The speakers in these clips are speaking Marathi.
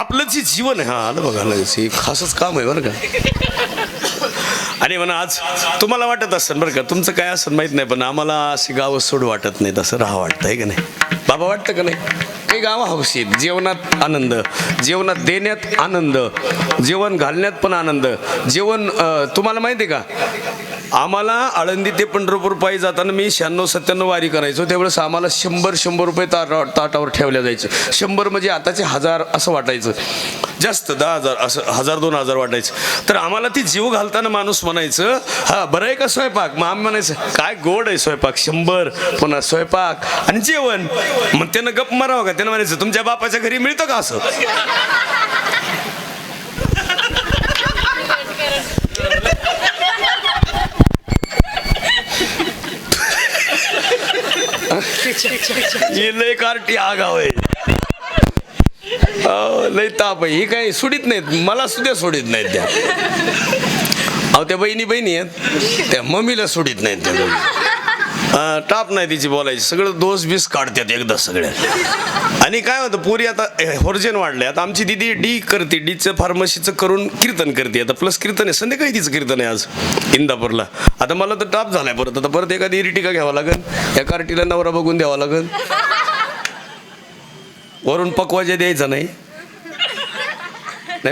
आपलं जे जीवन आहे, हा आलं बघा लगेच, हे खासच काम आहे बरं का. आणि म्हणा आज तुम्हाला वाटत असेल बरं का, तुमचं काय असेल माहीत नाही, पण आम्हाला अशी गावं सोड वाटत नाही, तसं राहा वाटतं आहे का नाही बाबा, वाटतं का नाही. काही गावं हौशी, जेवणात आनंद, जेवणात देण्यात आनंद, जेवण घालण्यात पण आनंद. जेवण तुम्हाला माहिती आहे का, आम्हाला आळंदी ते पंढरपूर पायी जाताना मी 96-97 वारी करायचो, त्यावेळेस आम्हाला 100 रुपये ताटावर ठेवल्या जायचं. 100 म्हणजे आताचे 1000 असं वाटायचं, जास्त 10,000 असं 1000-2000 वाटायचं. तर आम्हाला ती जीव घालताना माणूस म्हणायचं, हा बरं आहे का स्वयंपाक, मग आम्ही म्हणायचं काय गोड आहे स्वयंपाक, 100 पुन्हा स्वयंपाक आणि जेवण. मग त्यानं गप मारावं का, त्यानं म्हणायचं तुमच्या बापाच्या घरी मिळतं का असं. लय कार्टी आगाव आहे, लय ताप आहे. ही काही सोडित नाहीत, मला सुद्धा सोडित नाहीत त्या. अहो त्या बहिणी आहेत, त्या मम्मीला सोडित नाहीत त्या. टाप नाही तिची बोलायची, सगळं दोष बीस काढतात एकदा सगळ्या. आणि काय होतं, पोरी आता होर्जन वाढले. आता आमची दिदी डी करते, डीचं फार्मसीचं करून कीर्तन करते. आता प्लस कीर्तन आहे, संध्याकाळी तिचं कीर्तन आहे आज इंदापूरला. आता मला तर टाप झालाय परत, आता परत एखादी इरिटिका घ्यावा लागेल, या कार्टीला नवरा बघून द्यावा लागेल, वरून पकवाजा द्यायचा नाही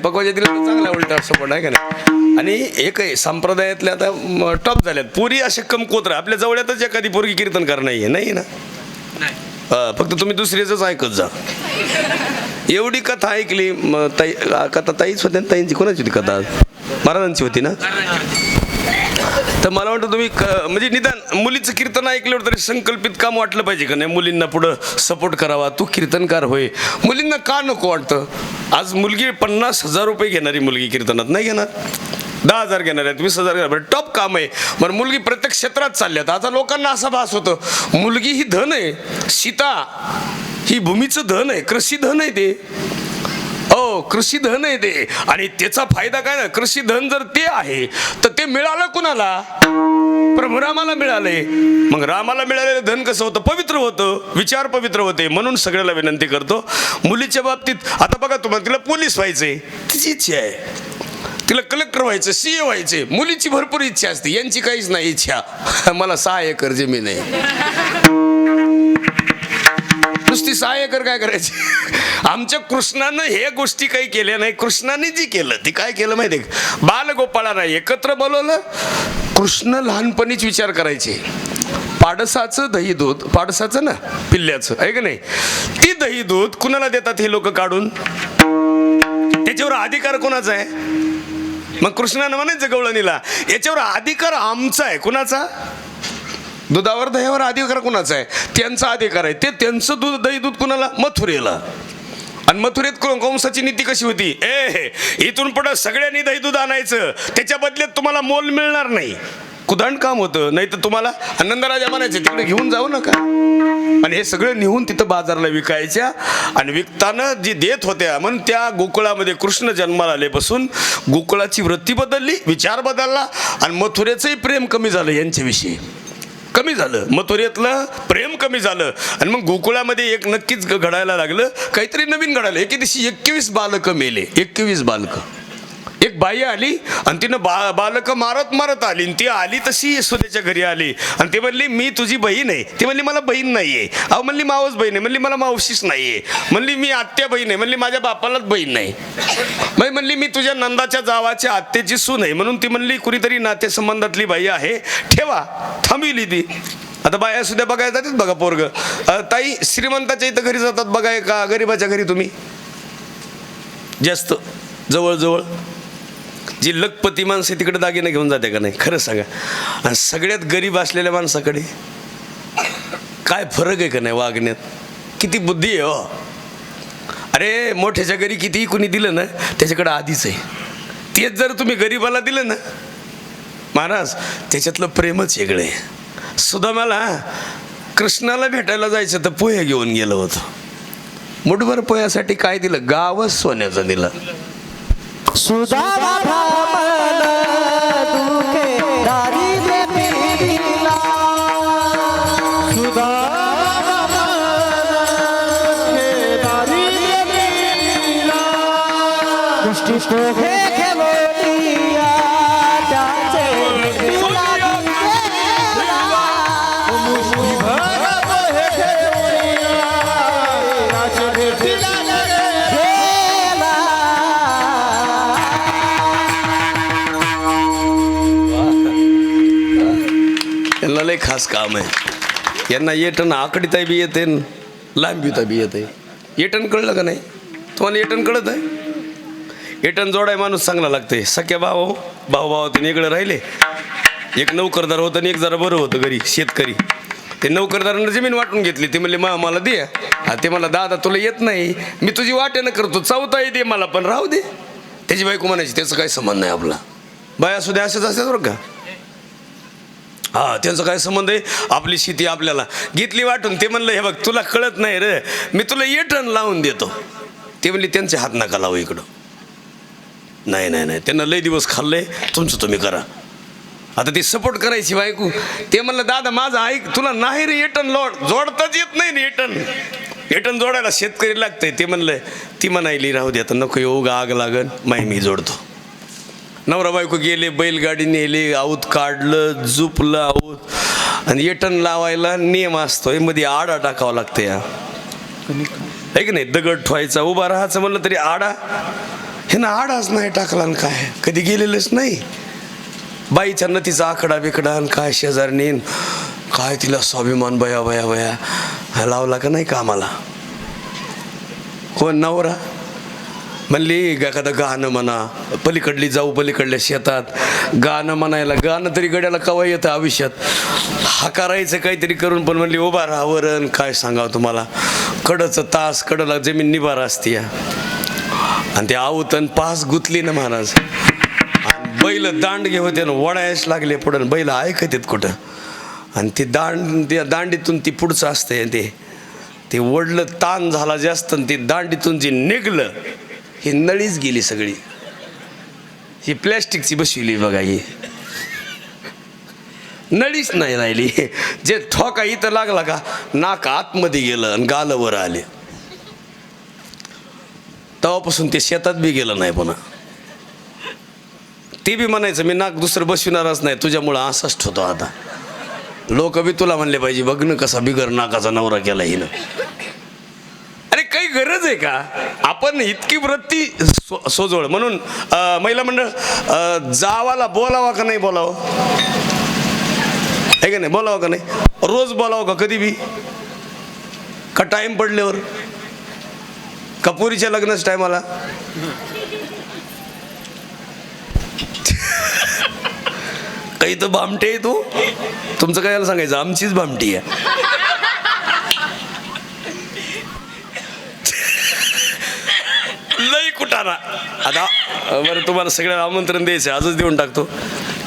पकवाजा दिला तर चांगला उलटा सपोर्ट आहे का नाही. आणि एक आहे संप्रदायातले आता टॉप झाल्यात पोरी असे कमकोत राहा. आपल्या जवळच एखादी पोरगी कीर्तन कर नाही ना, फक्त तुम्ही दुसऱ्याच ऐकत जा. एवढी कथा ऐकली ताई, कथा ताईच होती ना, ताईंची कोणाची होती कथा, महाराजांची होती ना. तर मला वाटतं तुम्ही म्हणजे निदान मुलीचं कीर्तन ऐकल्यावर तरी संकल्पित काम वाटलं पाहिजे का नाही, मुलींना पुढं सपोर्ट करावा, तू कीर्तनकार होय. मुलींना का नको वाटतं. आज मुलगी 50,000 रुपये घेणारी मुलगी कीर्तनात नाही घेणार, 10,000 घेणार आहेत, 20,000 घेणार. टॉप काम आहे, पण मुलगी प्रत्येक क्षेत्रात चालल्यात. आता लोकांना असा भास होतो मुलगी ही धन आहे, सीता ही भूमीचं धन आहे, कृषी धन आहे ते. कृषी धन आहे ते, आणि त्याचा फायदा काय ना, कृषी धन जर ते आहे तर ते मिळालं कुणाला, प्रभू रामाला मिळाले. मग रामाला मिळालेलं धन कसं होतं, पवित्र होतं, विचार पवित्र होते. म्हणून सगळ्याला विनंती करतो, मुलीच्या बाबतीत आता बघा, तुम्हाला तिला पोलीस व्हायचंय, तिची इच्छा आहे, तिला कलेक्टर व्हायचं, CA व्हायचे, मुलीची भरपूर इच्छा असते, यांची काहीच नाही इच्छा, मला 6 एकर जमीन आहे, नुसती 6 एकर काय करायची. आमच्या कृष्णानं हे गोष्टी काही केल्या नाही. कृष्णाने जी केलं ती काय केलं माहिती आहे, बालगोपाळांना एकत्र बोलवलं. कृष्ण लहानपणीच विचार करायचे, पाडसाचं दही दूध, पाडसाचं ना पिल्ल्याचं आहे का नाही, ती दही दूध कुणाला देतात हे लोक काढून, त्याच्यावर अधिकार कोणाचा आहे. मग कृष्णानं म्हणायचं गवळणीला, याच्यावर अधिकार आमचा आहे. कुणाचा, दुधावर दह्यावर अधिकार कुणाचा आहे, त्यांचा अधिकार आहे. ते त्यांचं दूध दही दूध कुणाला, मथुरेला. आणि मथुरेत कंसाची नीती कशी होती, इथून पुढे सगळ्यांनी दही दूध आणायचं, त्याच्या बदल्यात तुम्हाला मोल मिळणार नाही. कुदांड काम होतं. नाही तर तुम्हाला आनंदराजा म्हणायचे तिकडे घेऊन जाऊ नका, आणि हे सगळं नेऊन तिथं बाजारला विकायच्या. आणि विकताना जी देत होत्या, म्हणून त्या गोकुळामध्ये कृष्ण जन्माला आल्यापासून गोकुळाची वृत्ती बदलली, विचार बदलला, आणि मथुरेचंही प्रेम कमी झालं, यांच्याविषयी कमी झालं, मथुरेतलं प्रेम कमी झालं. आणि मग गोकुळामध्ये एक नक्कीच घडायला लागलं, काहीतरी नवीन घडायला. एके दिवशी 21 बालकं मेले, 21 बालकं. एक बाई आली आणि तिनं बालकं मारत मारत आली, आणि ती आली तशी यशोदेच्या घरी आली, आणि ती म्हणली मी तुझी बहीण आहे. ती म्हणली मला बहीण नाहीये. अहो म्हणली मावस बहीण आहे. म्हणली मला मावशीच नाहीये. म्हणली मी आत्या बहीण आहे. म्हणली माझ्या बापालाच बहीण नाही. म्हणली मी तुझ्या नंदाच्या जावाच्या आत्याची सून आहे. म्हणून ती म्हणली कुणीतरी नातेसंबंधातली बाई आहे, ठेवा. थांबविली ती. आता बाया सुद्धा बघायला जातात बघा पोरग. ताई श्रीमंताच्या इथं घरी जातात बघाय का गरीबाच्या घरी तुम्ही जास्त जवळजवळ जी लखपती माणसे तिकडे दागिने घेऊन जाते का नाही, खरं सांगा. आणि सगळ्यात गरीब असलेल्या माणसाकडे काय फरक आहे का नाही वागण्यात, किती बुद्धी आहे हो. अरे मोठ्याच्या घरी कितीही कुणी दिलं ना त्याच्याकडे आधीच आहे, तेच जर तुम्ही गरीबाला दिलं ना महाराज त्याच्यातलं प्रेमच वेगळं आहे. सुदामाला कृष्णाला भेटायला जायचं तर पोहे घेऊन गेलं होतं. मुठभर पोह्यासाठी काय दिलं, गावच सोन्याचं दिलं. सुदामा भ्रमला दुखे दारिद्र्य पीडिला, सुदामा भ्रमला दुखे दारिद्र्य पीडिला, कुष्टी पोहे खेलोनिया त्याचे भेटीला गेला. यांना लय खास काम आहे. यांना येटन आकडीता बी येते लांबीता बी येते. येटन कळलं का नाही तुम्हाला? येटन कळत आहे? येटन जोडाय माणूस चांगला लागते. सख्या भाऊ ते इकडे राहिले. एक नोकरदार होतं आणि एक जरा बरं होतं घरी शेतकरी. ते नोकरदारानं जमीन वाटून घेतली. ते म्हणले मला दे. ते मला दादा तुला येत नाही, मी तुझी वाटेनं करतो, चौथाही दे मला, पण राहू दे. त्याची बायको म्हणायची त्याचं काही संबंध नाही आपला. बाया सुद्धा असेच असतात बरं का. हा त्यांचा काय संबंध आहे? आपली शेती आपल्याला घेतली वाटून. ते म्हणलं हे बघ तुला कळत नाही रे, मी तुला येटण लावून देतो. ते म्हणले त्यांचे हात नका लावू इकडं. नाही नाही नाही, त्यांना लय दिवस खाल्लंय, तुमचं तुम्ही करा. आता ती सपोर्ट करायची बायको. ते म्हणलं दादा माझं ऐक, तुला नाही रे येटण जोडताच येत नाही येटण. येटण जोडायला शेतकरी लागतंय. ते म्हणलं ती म्हणायली राहू दे आता नको येऊ आग लागन, मी जोडतो. नवरा बायको गेले, बैलगाडी नेली, आऊत काढलं, झुपलं आऊत. आणि येटण लावायला नियम असतोय, मध्ये आडा टाकावा लागतं या. आहे की नाही? दगड ठेवायचा, उभा राहायचं म्हणलं तरी आडा. हे ना आडाच नाही टाकला आणि काय कधी गेलेलंच नाही. बाईच्या नतीचा आकडा बिकडा आणि काय शेजारनी काय तिला स्वाभिमान बया बया बया लावला का नाही कामाला. कोण? नवरा. म्हणली एखादं गाणं म्हणा, पलीकडली जाऊ पलीकडल्या शेतात गाणं म्हणायला. गाणं तरी गड्याला कवा येतं आयुष्यात. हाकारायचं काहीतरी करून, पण म्हणली उभा राहावरण काय सांगावं तुम्हाला. कडचं तास कडला जमीन निभार असते या. आणि ते आवतन पास गुतली ना महाराज. बैल दांडगे होते ना, वडायच लागले पुढं. बैल ऐकत येत कुठं. आणि ती दांडीतून ती पुढचं असते. ते वडलं ताण झाला जास्त. आणि ती दांडीतून जे निघलं ही नळीच गेली सगळी. ही प्लॅस्टिकची बसविली बघा. ही नळीच नाही राहिली. जे ठोका इथं लागला का नाक आतमध्ये गेलं आणि गालं वर आले. तेव्हापासून ते शेतात बी गेलं नाही पुन्हा. ते बी म्हणायचं मी नाक दुसरं बसविणारच नाही, तुझ्यामुळं असाच ठेवतो आता. लोक बी तुला म्हणले पाहिजे बघ ना कसा बिगर नाकाचा नवरा केला हिनं. अरे काही गरज आहे का? आपण इतकी वृत्ती सोजवळ म्हणून महिला मंडळ जावाला बोलावा का नाही बोलावं? आहे का नाही? बोलावं का नाही? रोज बोलावं का कधी बी? का टाइम पडल्यावर? का पोरीच्या लग्नाच टायमाला? काही तर भामटे आहे तो. तुमचं काय याला सांगायचं? आमचीच भामटी आहे. लई कुटाणा. आता बरं तुम्हाला सगळ्याला आमंत्रण द्यायचं, आजच देऊन टाकतो.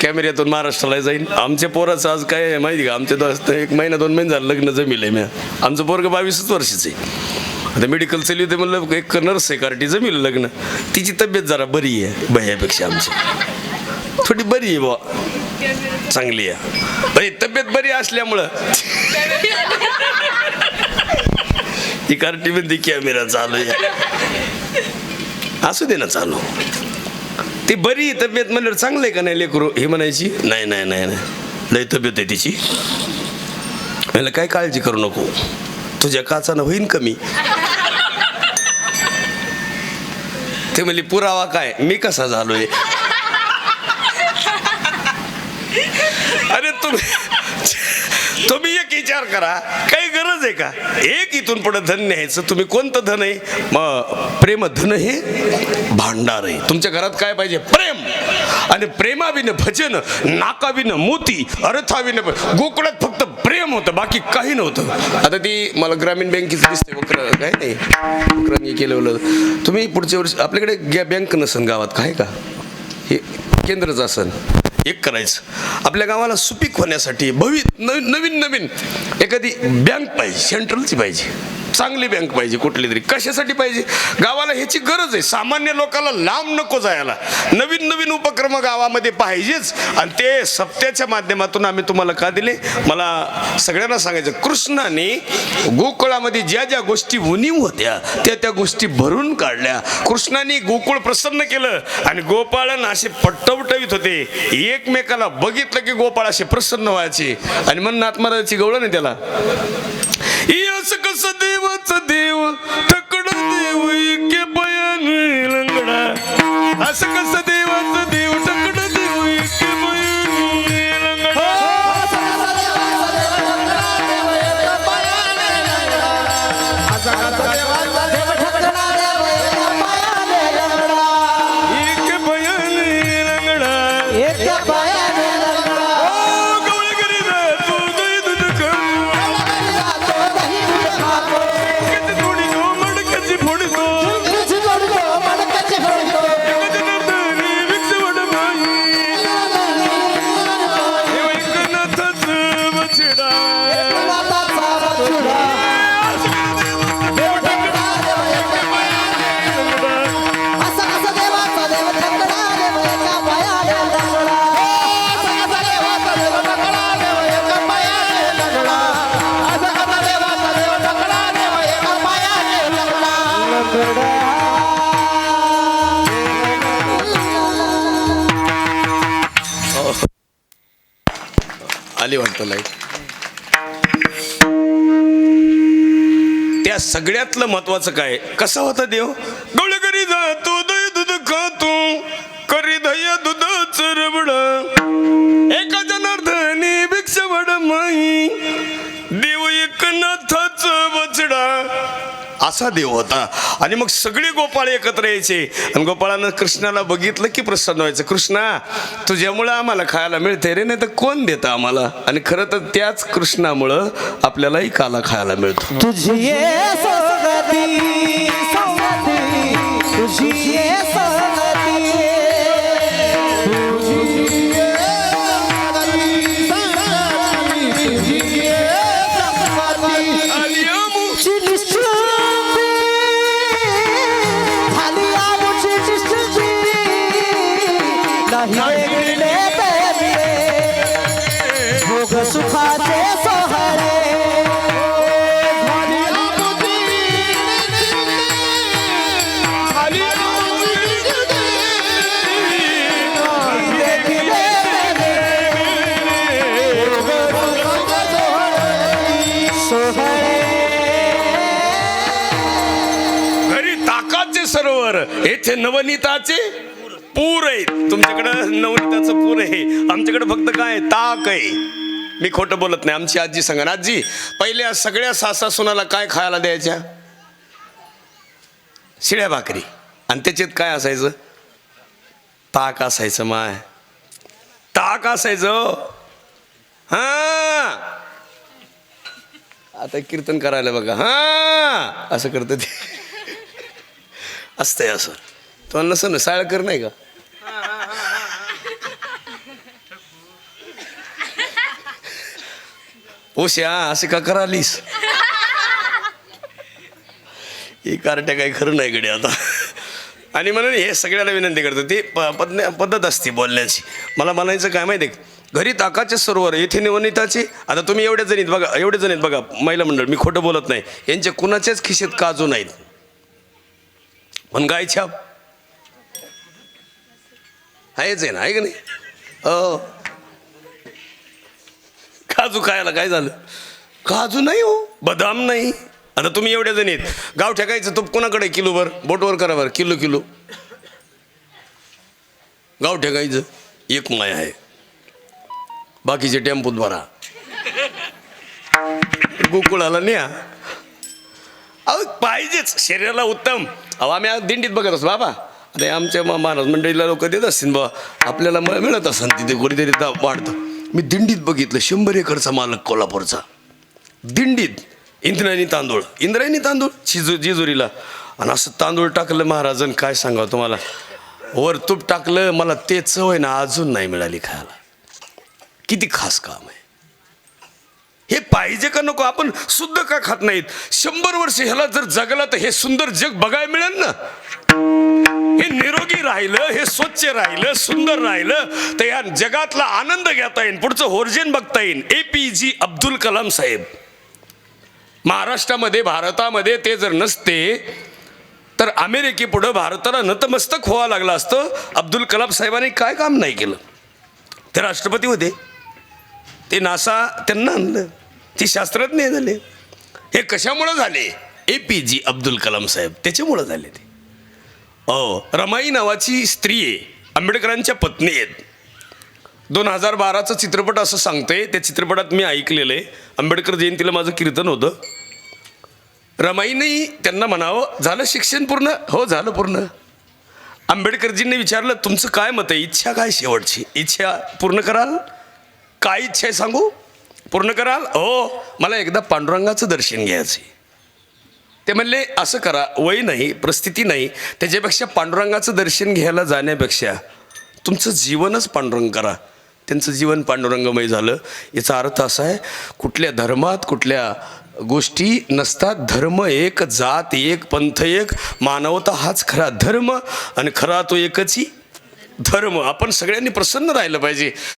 कॅमेऱ्यातून महाराष्ट्राला जाईन. आमच्या पोराचं आज काय आहे माहिती का? आमच्या दोस्त 1 महिना 2 महिने झालं लग्न जमिलं आहे. आमचं पोरगं 22 वर्षाचं आहे. आता मेडिकल चालू होते म्हणलं एक नर्स आहे कार्टी जमिलं लग्न. तिची तब्येत जरा बरी आहे भैयापेक्षा आमची. थोडी बरी आहे बुवा, चांगली आहे. बरी तब्येत बरी असल्यामुळं ही कार्टी मध्ये कॅमेरा चालू आहे. असू दे ना चालू. ती बरी तब्येत म्हणल्यावर चांगलं आहे का नाही लेकरू? ही म्हणायची नाही नाही नाही नाही लय तब्येत आहे तिची. म्हणलं काय काळजी करू नको, तुझ्या काचानं होईन कमी. ते म्हणली पुरावा काय? मी कसा झालोय? अरे तुम्ही एक विचार करा, काही गरज आहे का? एक इथून पुढे धन न्यायचं. तुम्ही कोणतं धन आहे? मग प्रेम धन हे भांडार आहे. तुमच्या घरात काय पाहिजे? प्रेम. आणि प्रेमाविनं भजन, नाकाविनं मोती, अर्थाविनं गोकुळात फक्त प्रेम होतं, बाकी काही नव्हतं. आता ती मला ग्रामीण बँकेचं दिसते वक्र काय नाही वक्रांगी केलं. तुम्ही पुढच्या वर्षी आपल्याकडे बँक नसन गावात काय का? हे केंद्रच असन. एक करायचं आपल्या गावाला सुपीक होण्यासाठी नवीन एखादी बँक पाहिजे, सेंट्रलची पाहिजे. चांगली बँक पाहिजे कुठली तरी. कशासाठी पाहिजे? गावाला ह्याची गरज आहे. सामान्य लोकांना लांब नको जायला. नवीन नवीन उपक्रम गावामध्ये पाहिजेच. आणि ते सप्त्याच्या माध्यमातून आम्ही तुम्हाला का दिले? मला सगळ्यांना सांगायचं, कृष्णाने गोकुळामध्ये ज्या ज्या गोष्टी उणीव होत्या त्या गोष्टी भरून काढल्या. कृष्णाने गोकुळ प्रसन्न केलं आणि गोपाळन असे पटवटवीत होते. एकमेकाला बघितलं की गोपाळ असे प्रसन्न व्हायचे. आणि म्हणून नाथमाराची गवळण आहे त्याला, असं कसं देवाचा देव ठकड देव एके बयाने लंगडा. असं कसं देवाचा देव ठकड देव एके बयाने लंगडा. एके बयाने लंगडा. आली वाटतं लाईट. त्या सगळ्यातलं महत्वाचं काय? कसा होता देव? गवळ करी जातो दही दूध खातो करी दह्या दुधाच रबड एका जनार्दनी भिक्षा वड माई देव एकनाथाच बचडा. असा देव होता. आणि मग सगळे गोपाळ एकत्र यायचे आणि गोपाळानं कृष्णाला बघितलं की प्रसन्न व्हायचं. कृष्णा, तुझ्यामुळं आम्हाला खायला मिळते रे, नाही तर कोण देतं आम्हाला? आणि खरं तर त्याच कृष्णामुळं आपल्यालाही काला खायला मिळतो. तुझी ये संगती संगती तुझी ये संगती सुखाचे सोहळे घरी ताकाचे सरोवर, येथे नवनीताचे पूर आहे. तुमच्याकडं नवनीताचं पूर आहे, आमच्याकडे फक्त काय ताक आहे. मी खोटं बोलत नाही. आमची आजी सांगा ना, आजी पहिल्या सगळ्या सासा सुनाला काय खायला द्यायच्या? शिळ्या भाकरी. आणि त्याच्यात काय असायचं? ताक असायचं. माय ताक असायचं. हा आता कीर्तन करायला बघा, हा असं करत ते असतंय असं. तो नसं ना साळकर नाही का? ओश्या असे का करालीस? ही कार्ट्या काही खरं नाही गडे आता. आणि म्हणून हे सगळ्याला विनंती करतो. ती पद्धत असते बोलण्याची. मला म्हणायचं काय माहिती आहे, घरी ताकाचे सरोवर येथे निवनिताचे. आता तुम्ही एवढे जणीत बघा, एवढे जणीत बघा महिला मंडळ, मी खोटं बोलत नाही. यांच्या कुणाच्याच खिशेत काजू नाहीत. पण गाय छाप आहेच आहे ना, आहे का नाही? हो, काजू खायला काय झालं? काजू नाही हो, बदाम नाही. आता तुम्ही एवढ्या जणीत गाव ठेकायचं तूप कोणाकडे? किलोभर बोटवर करा बरं. किलो गाव ठेकायचं एक माय आहे, बाकीचे टेम्पोत भरा. गोकुळाला न्या. अहो पाहिजेच शरीराला उत्तम. अहो आम्ही आज दिंडीत बघत असतो बाबा. आता आमच्या महाराज मंडळीला लोक देत असतील बा, आपल्याला मिळत असेल तिथे कोणीतरी वाढतं. मी दिंडीत बघितलं 100 एकरचा मालक कोल्हापूरचा. दिंडीत इंद्रायणी तांदूळ जिजुरीला. आणि असं तांदूळ टाकलं महाराजन, काय सांगावं तुम्हाला. वर तूप टाकलं, मला ते चव आहे ना अजून नाही मिळाली खायला. किती खास काम आहे हे पाहिजे का नको? आपण शुद्ध का खात नाहीत? 100 वर्ष ह्याला जर जगला तर हे सुंदर जग बघायला मिळेल ना. हे निरोगी राहिलं, हे स्वच्छ राहिलं, सुंदर राहिलं तर या जगातला आनंद घेता येईल, पुढचं होर्जिन बघता येईल. APJ अब्दुल कलाम साहेब महाराष्ट्रामध्ये, भारतामध्ये ते जर नसते तर अमेरिकेपुढं भारताला नतमस्तक व्हावं लागलं असतं. अब्दुल कलाम साहेबांनी काय काम नाही केलं. ते राष्ट्रपती होते, ते नासा त्यांना आणलं, ते शास्त्रज्ञ झाले. हे कशामुळं झाले? APJ अब्दुल कलाम साहेब त्याच्यामुळं झाले ते. रमाई नावाची स्त्री आहे, आंबेडकरांच्या पत्नी आहेत. 2012चा चित्रपट असं सांगतोय, त्या चित्रपटात मी ऐकलेलं आहे. आंबेडकर जयंतीला माझं कीर्तन होतं. रमाईने त्यांना म्हणावं, झालं शिक्षण पूर्ण? हो झालं पूर्ण. आंबेडकरजींनी विचारलं, तुमचं काय मत आहे? इच्छा काय शेवटची? इच्छा पूर्ण कराल? काय इच्छा आहे सांगू? पूर्ण कराल? हो, मला एकदा पांडुरंगाचं दर्शन घ्यायचं. ते म्हणले, असं करा, वय नाही, परिस्थिती नाही, त्याच्यापेक्षा पांडुरंगाचं दर्शन घ्यायला जाण्यापेक्षा तुमचं जीवनच पांडुरंग करा. त्यांचं जीवन पांडुरंगमय झालं. याचा अर्थ असा आहे, कुठल्या धर्मात कुठल्या गोष्टी नसतात. धर्म एक, जात एक, पंथ एक, मानवता हाच खरा धर्म आणि खरा तो एकच धर्म. आपण सगळ्यांनी प्रसन्न राहिलं पाहिजे.